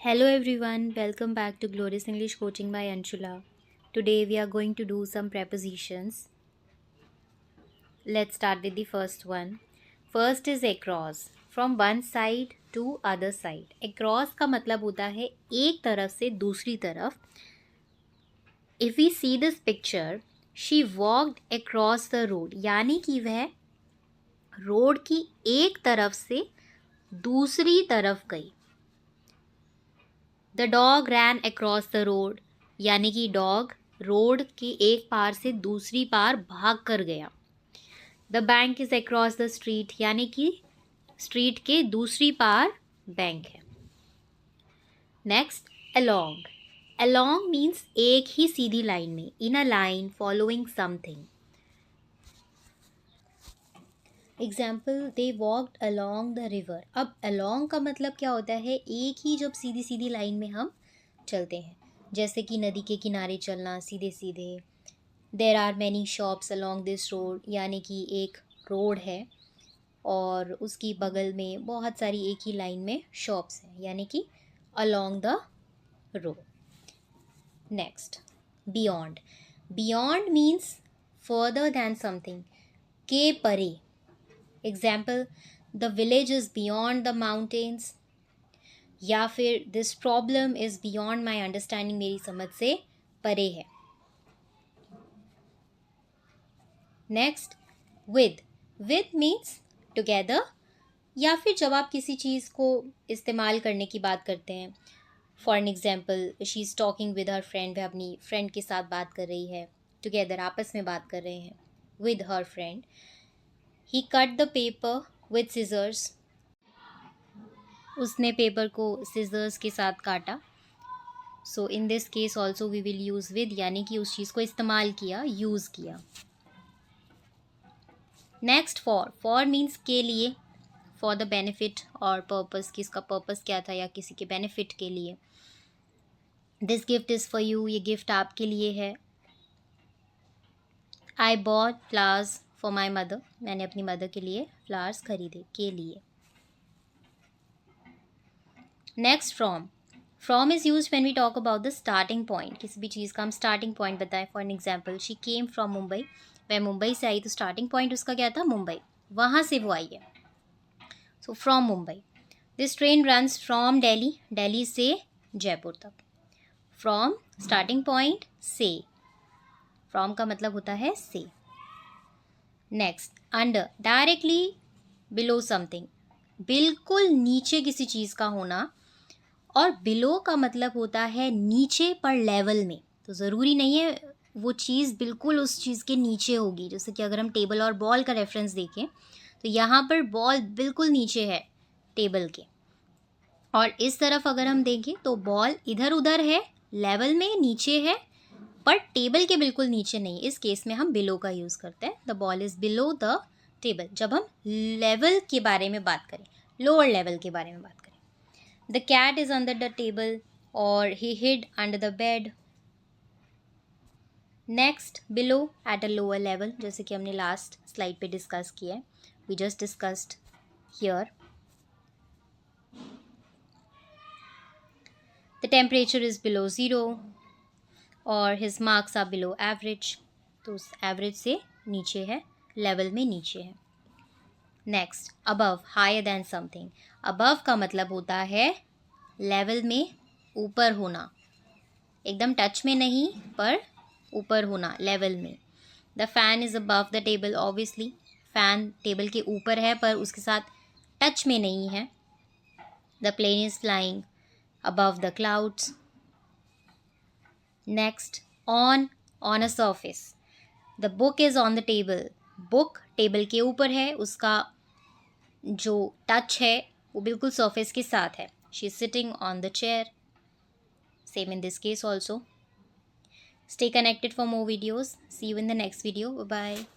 Hello everyone, welcome back to Glorious English Coaching by Anshula. Today we are going to do some prepositions. Let's start with the first one. First is across. From one side to other side. Across का मतलब होता है एक तरफ से दूसरी तरफ. If we see this picture, she walked across the road. यानी कि वह रोड की एक तरफ से दूसरी तरफ गई. The dog ran across the road यानी कि डॉग रोड की एक पार से दूसरी पार भाग कर गया. The bank is across the street यानी कि स्ट्रीट के दूसरी पार बैंक है. Next, along. अलोंग मीन्स एक ही सीधी लाइन में, in a line following something. Example, they walked along the river. अब अलोंग का मतलब क्या होता है? एक ही जब सीधी सीधी लाइन में हम चलते हैं, जैसे कि नदी के किनारे चलना सीधे सीधे. There are many shops along this road यानी कि एक रोड है और उसकी बगल में बहुत सारी एक ही लाइन में शॉप्स हैं यानी कि along the road. Next, beyond. Beyond means further than something, के परे. Example, the village is beyond the mountains या फिर this problem is beyond my understanding, मेरी समझ से परे है. Next, with. With means together या फिर जब आप किसी चीज़ को इस्तेमाल करने की बात करते हैं. For an example, she is talking with her friend, वह अपनी फ्रेंड के साथ बात कर रही है. टुगेदर आपस में बात कर रहे हैं, with her friend. He cut the paper with scissors. उसने पेपर को scissors के साथ काटा. So in this case also we will use with यानी कि उस चीज़ को इस्तेमाल किया, यूज़ किया. Next, for. For means के लिए, for the benefit और purpose, किसका purpose क्या था या किसी के benefit के लिए. This gift is for you, ये gift आपके लिए है. I bought flowers for my mother. मैंने अपनी मदर के लिए फ्लावर्स खरीदे, के लिए. Next, from. From is use when we talk about the starting point. किसी भी चीज़ का हम स्टार्टिंग पॉइंट बताएं. For an example, she came from Mumbai. वह मुंबई से आई तो स्टार्टिंग पॉइंट उसका क्या था? मुंबई. वहाँ से वो आई है, so from Mumbai. This train runs from Delhi. Delhi से जयपुर तक. फ्रॉम स्टार्टिंग पॉइंट से. फ्रॉम का मतलब होता है से. Next, under. Directly below something, बिल्कुल नीचे किसी चीज़ का होना. और बिलो का मतलब होता है नीचे पर लेवल में. तो ज़रूरी नहीं है वो चीज़ बिल्कुल उस चीज़ के नीचे होगी. जैसे कि अगर हम टेबल और बॉल का रेफरेंस देखें तो यहाँ पर बॉल बिल्कुल नीचे है टेबल के, और इस तरफ अगर हम देखें तो बॉल इधर उधर है, लेवल में नीचे है, पर टेबल के बिल्कुल नीचे नहीं. इस केस में हम बिलो का यूज़ करते हैं. The ball is below the table जब हम लेवल के बारे में बात करें, लोअर लेवल के बारे में बात करें. The cat is under the table और he hid under the bed. Next, below at a lower level, जैसे कि हमने लास्ट स्लाइड पे डिस्कस किया है. We just discussed here. The temperature is below zero और his marks are below average. तो उस एवरेज से नीचे है, लेवल में नीचे है. Next, above. Higher than something. Above का मतलब होता है लेवल में ऊपर होना, एकदम टच में नहीं पर ऊपर होना, लेवल में. The fan is above the table. Obviously fan table के ऊपर है पर उसके साथ टच में नहीं है. The plane is flying above the clouds. Next, on. On a surface. The book is on the table. Book table के ऊपर है, उसका जो टच है वो बिल्कुल सर्फेस के साथ है. She is sitting on the chair. Same in this case also. Stay connected for more videos. See you in the next video. Bye bye.